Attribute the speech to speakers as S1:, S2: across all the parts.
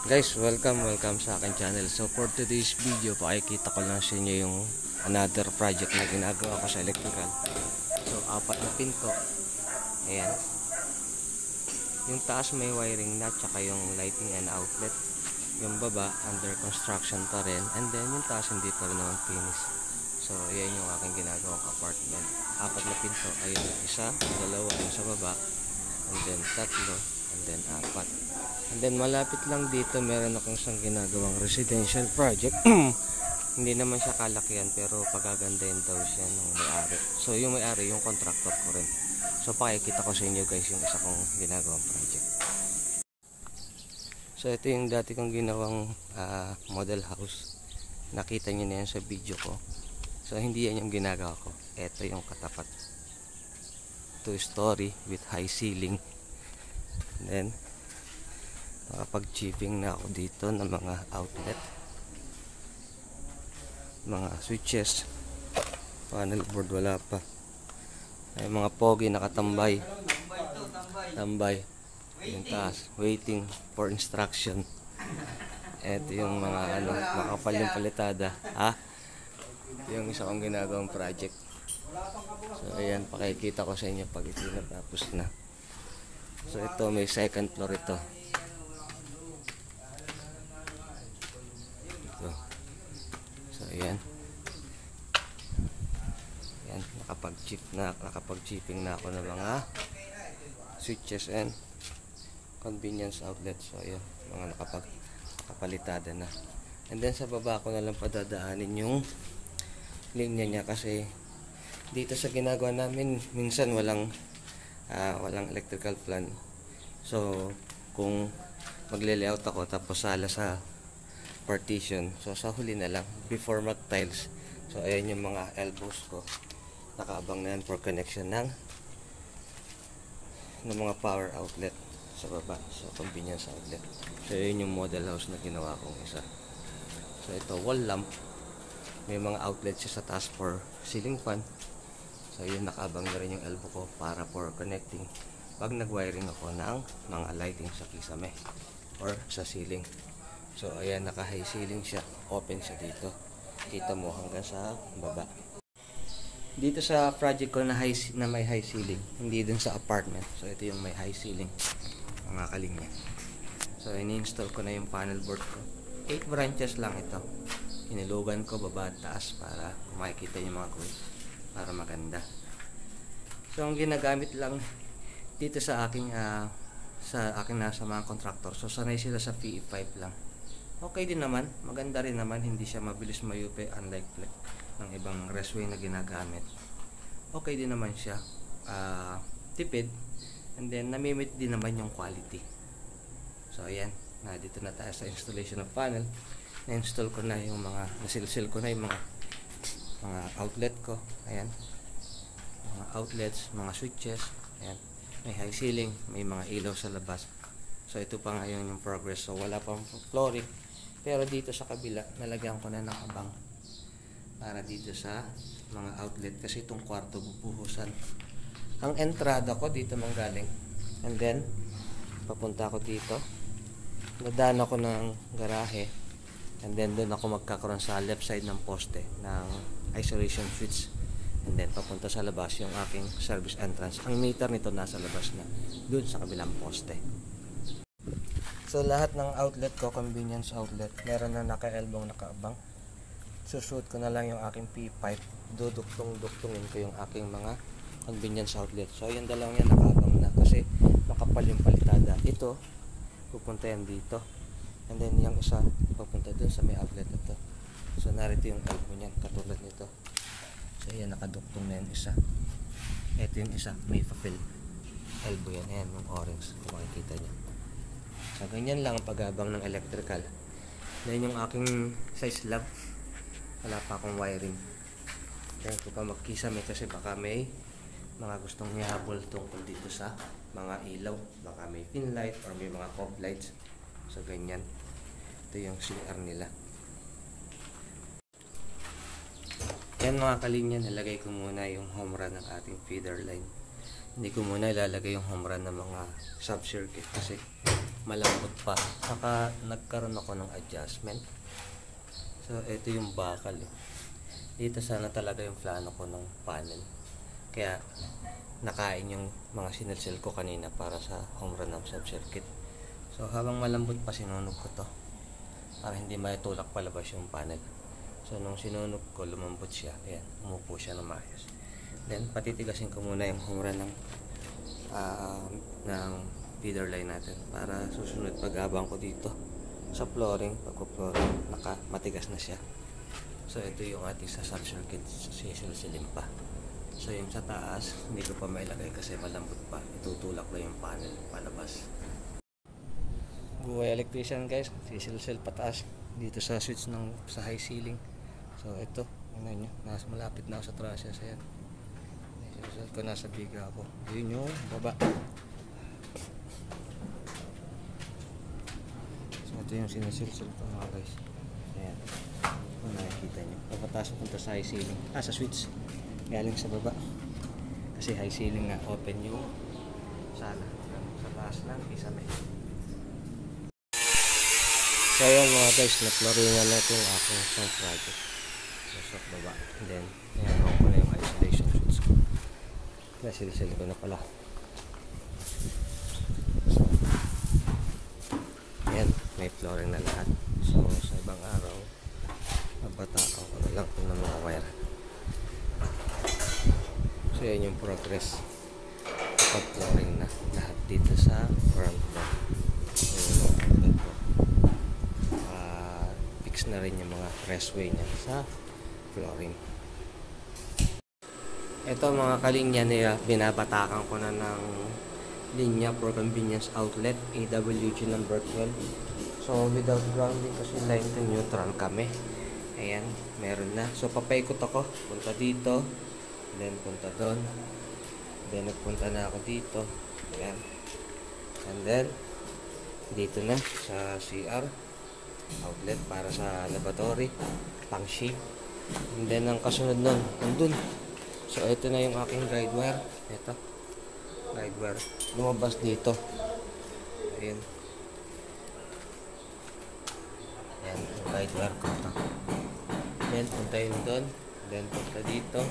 S1: Guys, welcome sa akin channel. So for today's video, pakikita ko lang sa inyo yung another project na ginagawa ko sa electrical. So 4 na pinto. Ayan. Yung taas may wiring na, tsaka yung lighting and outlet. Yung baba under construction pa rin, and then yung taas hindi pa rin naman finish. So ayan yung aking ginagawang apartment. 4 na pinto. Ayun, isa, dalawa yung sa baba, and then 3, and then 4. And then malapit lang dito meron akong isang ginagawang residential project. Hindi naman siya kalakihan, pero pagagandahin daw siya ng may-ari. So yung may-ari, yung contractor ko rin. So pakikita ko sa inyo guys yung isa kong ginagawang project. So ito yung dati kong ginawang model house. Nakita niyo na yan sa video ko. So hindi yan yung ginagawa ko. Ito yung katapat. 2-story with high ceiling. And then makapag-chipping na ako dito ng mga outlet, mga switches, panel board wala pa. Ay mga pogi nakatambay, yung taas waiting for instruction. Ito yung mga makapal yung palitada. Ito yung isa kong ginagawang project. So ayan, pakikita ko sa inyo pag ito natapos na. So ito may second floor ito. So ayan. Ayan, nakapag-chipping na ako ng mga switches and convenience outlets. So ayan, mga nakapalitada na. And then sa baba ko na lang padadaanin yung linya niya, kasi dito sa ginagawa namin minsan walang electrical plan. So kung magle-layout ako tapos sala sa partition, so sa huli na lang before mag tiles. So ayan yung mga elbows ko, nakaabang na yan for connection ng mga power outlet sa baba, so convenience outlet. So ayan yung model house na ginawa kong isa. So ito wall lamp, may mga outlet siya sa taas for ceiling fan. So yun, nakaabang na rin yung elbow ko para for connecting pag nag-wiring ako ng mga lighting sa kisame or sa ceiling. So ayan, naka high ceiling siya, open siya dito, kita mo hanggang sa baba. Dito sa project ko na may high ceiling, hindi dun sa apartment. So ito yung may high ceiling, mga kalinya. So ini-install ko na yung panel board ko. 8 branches lang ito, inilugan ko baba at taas para makikita yung mga grid, para maganda. So ang ginagamit lang dito sa aking nasa mga contractor, so sanay sila sa PE5 lang. Okay din naman, maganda rin naman, hindi siya mabilis mayupi unlike ng ibang raceway na ginagamit. Okay din naman siya, tipid, and then namimit din naman yung quality. So ayan, dito na tayo sa installation of panel. Na-install ko na yung nasilsil ko na yung mga outlet ko. Ayan, mga outlets, mga switches. Ayan, may high ceiling, may mga ilaw sa labas. So ito pa ngayon yung progress. So wala pang flooring, pero dito sa kabila nalagyan ko na ng abang para dito sa mga outlet, kasi itong kwarto bubuhusan. Ang entrada ko dito manggaling, and then papunta ako dito, dadaan ako ng garahe, and then doon ako magkakaroon sa left side ng poste ng isolation switch, and then papunta sa labas yung aking service entrance. Ang meter nito nasa labas na, doon sa kabilang poste. So lahat ng outlet ko, convenience outlet, meron na naka-elbow, nakaabang. Susuot ko na lang yung aking P5, duduktong-duktungin ko yung aking mga convenience outlet. So yung dalawang yan nakaabang na, kasi makapal yung palitada. Ito pupunta yan dito, and then yung isa pupunta dun sa may outlet ito. So narito yung elbow niyan, katulad nito. So yan, nakaduktong na yung isa. Ito yung isa, may papel elbow yan. Ayan yung orange, kung makikita nyo. So ganyan lang ang pag-abang ng electrical. Then yung aking size slab, wala pa akong wiring. Kaya ko pa magkisame, kasi baka may mga gustong ihabol tungkol dito sa mga ilaw. Baka may pin light or may mga cob lights. So ganyan. Ito yung CR nila. Yan mga kalinya, nalagay ko muna yung home run ng ating feeder line. Hindi ko muna ilalagay yung home run ng mga sub-circuit, kasi malambot pa. Saka nagkaroon ako ng adjustment. So ito yung bakal eh. Dito sana talaga yung plano ko ng panel. Kaya nakain yung mga sinilsil ko kanina para sa home run ng sub-circuit. So habang malambot pa, sinunog ko to para hindi maitulak palabas yung panel. So nung sinunog ko, lumambot siya. Ayan, umupo siya ng maayos. Then patitigasin ko muna yung home run ng feeder line natin para susunod pag-abang ko dito sa flooring, pagko-flooring matigas na siya. So ito yung ating sa sub-circuit, sisilsilin pa. So yung sa taas hindi ko pa mailagay kasi malambot pa, itutulak na yung panel palabas. Buhay electrician guys, sisilsil pataas dito sa switch sa high ceiling. So ito, ano nyo, malapit na ako sa trusses. Ayan, sisilsil ko, nasa biga ako. Yun yung baba. So ito yung sinisilsil ko mga guys. Ayan, kung nakikita nyo, papataas punta sa high ceiling, sa switch galing sa baba kasi high ceiling nga, open yung sala sa taas lang, kisame. So ayan mga guys, na-flooringan natin yung aking isang project sa baba. And then ayan, ako na yung isolation switch ko, nasilsil ko na pala. So ayan, may flooring na lahat. So sa ibang araw mabatakan ko na lang ito ng mga wire. So yan yung progress pag flooring na lahat dito sa ground floor. Fix na rin yung mga raceway niya sa flooring. Ito mga kalinya niya, binabatakan ko na ng linya for convenience outlet AWG number 12. So without grounding kasi line to neutral kami. Ayan, meron na. So papaikot ako, punta dito, then punta doon, then nagpunta na ako dito. Ayan, and then dito na sa CR outlet para sa lavatory, pang shade. And then ang kasunod nun, nandun. So ito na yung aking guide wire. Ito, guide wire lumabas dito. Ayan, ayan yung guide wire ko. Then punta yun doon, then punta dito.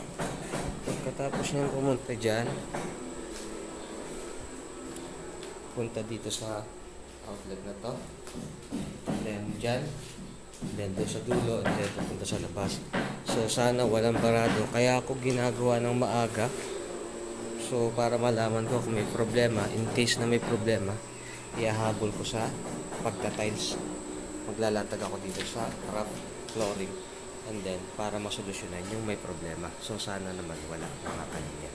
S1: Pagkatapos niyang pumunta dyan, punta dito sa outlet na to, then dyan, then doon sa dulo, and then punta sa labas. So sana walang barado, kaya ako ginagawa ng maaga. So para malaman ko kung may problema, in case na may problema, ihahabol ko sa pagta-tiles. Maglalatag ako dito sa rough flooring, and then para masolusyonan yung may problema. So sana naman wala mga kanya.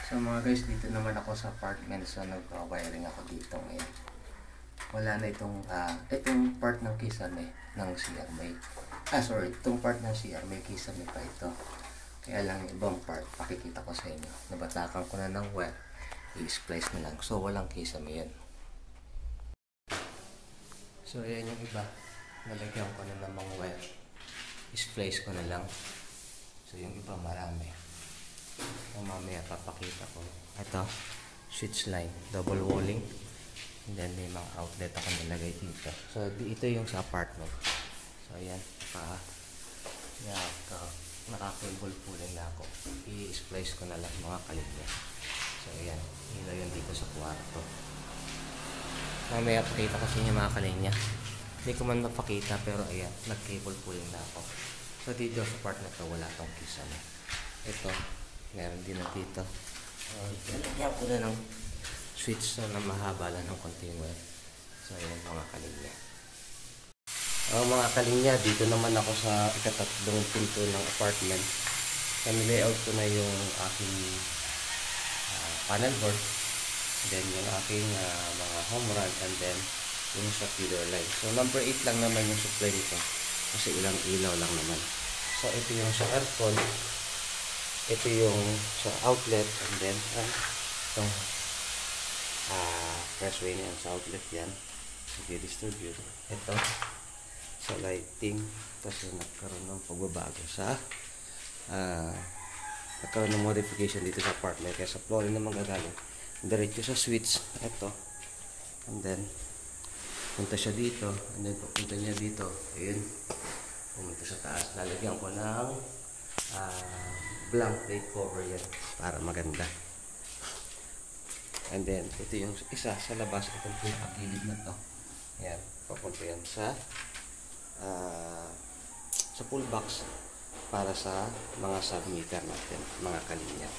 S1: So mga guys, dito naman ako sa apartment. So nagpa-wiring ako dito ngayon. Wala na itong part ng kisame ng CR may itong part ng CR may kisame pa ito. Kaya lang yung ibang part pakikita ko sa inyo. Nabatakan ko na ng wire, i-splice na lang. So walang kisame yan. So ayan yung iba, nalagyan ko na ng mga wire, i-splice ko na lang. So yung iba marami. So mamaya papakita ko. Ito, switch line, double walling. And then may mga outlet ako nilagay dito. So ito yung sa apartment. So ayan, naka-cable pulling na ako. I-splice ko na lang mga kalinya. So ayan, ilo yun dito sa kwarto. Mamaya pakita ko sa inyo mga kalinya. Hindi ko man mapakita pero ayan, nag-cable pulling na ako. So dito sa part na to wala tong kisame. Ito, meron din na dito. Lagyan ko na ng switch na mahaba lang ng konting wire. So ayan mga kalinya. Mga kalinya, dito naman ako sa ikatatlong pinto ng apartment. So nilayout ko na yung aking panel board, then yung aking mga home run, and then yung sa feeder line. So number 8 lang naman yung supply nito kasi ilang ilaw lang naman. So ito yung sa aircon, ito yung sa outlet, and then itong pressway na yan sa outlet yan. I-distribute ito sa lighting kasi nagkaroon ng pagbabago sa nagkaroon ng modification dito sa apartment, kaya sa flooring naman gagaling diretso sa switch. Ito And then, punta siya dito. And then, papunta niya dito. Ayun. Pumunta sa taas. Lalagyan ko ng blank plate cover yan para maganda. And then, ito yung isa sa labas. Itong pinakagilid na to. Ayan. Papunta yan sa pull box para sa mga submeter natin, mga kalinya.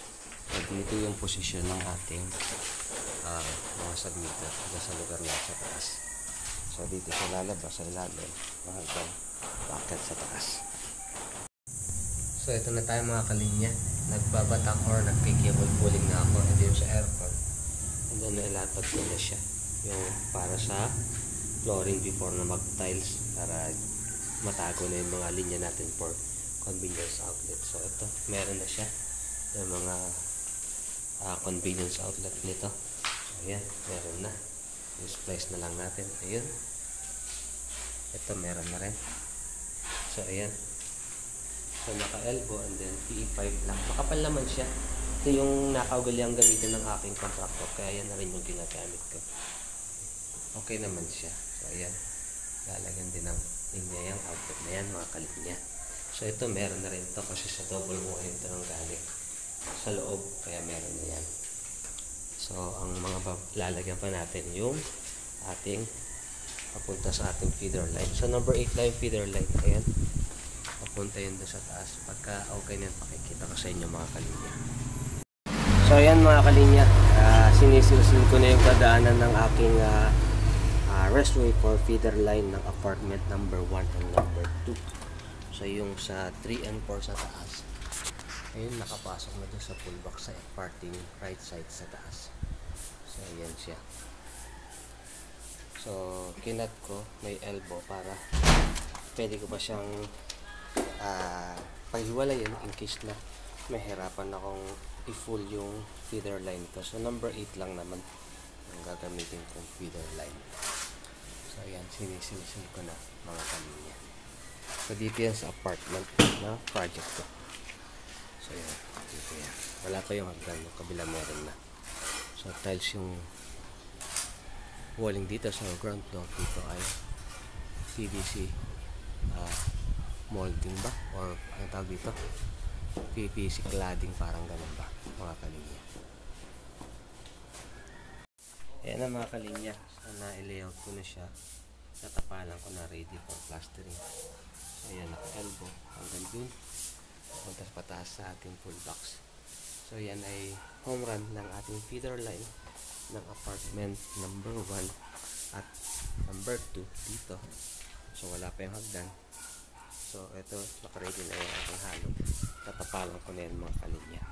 S1: At dito yung posisyon ng ating mga submeter sa lugar na sa taas. So dito siya lalabas sa ilalim hanggang bakit sa taas. So ito na tayo mga kalinya. Nagbabatak or nagkikibol pulling na ako. Ito yung sa aircon. And then nailatag ko na siya. Yung para sa flooring before na mag-tiles para matago na yung mga linya natin for convenience outlet. So ito, meron na siya yung mga convenience outlet nito. So ayan, meron na. I-splice na lang natin. Ayun. Ito meron na rin. So ayan. So naka-elbow and then PE5 lang. Makapal naman siya. Ito yung nakaugaliang gamitin ng aking contractor. Kaya yan na rin yung ginagamit ko. Okay naman siya. So ayan. Lalagyan din ng linya yung outlet na yan, mga kalinya. So ito meron na rin ito kasi sa double wall ito ng galing sa loob. Kaya meron na yan. So ang mga lalagyan pa natin yung ating papunta sa ating feeder line. So number 8 line feeder line. Ayan. Papunta yun doon sa taas. Pagka okay na yun, pakikita ko sa inyo mga kalinya. So ayan mga kalinya. Sinisilsil ko na yung kadaanan ng aking restway for feeder line ng apartment number 1 and number 2. So yung sa 3 and 4 sa taas. Ayun, nakapasok na doon sa pull box sa parting right side sa taas. So ayan siya. So kinat ko may elbow para pwede ko pa siyang paghiwalayin in case na may hirapan akong i-full yung feeder line ko. So number 8 lang naman ang gagamitin kong feeder line. So ayan, sinisilsil ko na mga kalinya. So dito yan sa apartment na project ko. So ayan, dito yan. Wala pa yung hagdan, yung kabila meron na. So tiles yung walling dito sa ground floor. Dito ay PVC molding ba? Or ang tawag dito? PVC cladding, parang ganun ba mga kalinya. Ayan na mga kalinya. So na-layout ko na siya. Natapalan ko na ready for plastering. So ayan, naka-elbow hanggang dun. Puntas pataas sa ating full box. So yan ay home run ng ating feeder line ng apartment number 1 at number 2 dito. So wala pa yung hagdan. So ito, naka-ready na yung ating halong. Tatapalan ko na yan mga kalinya.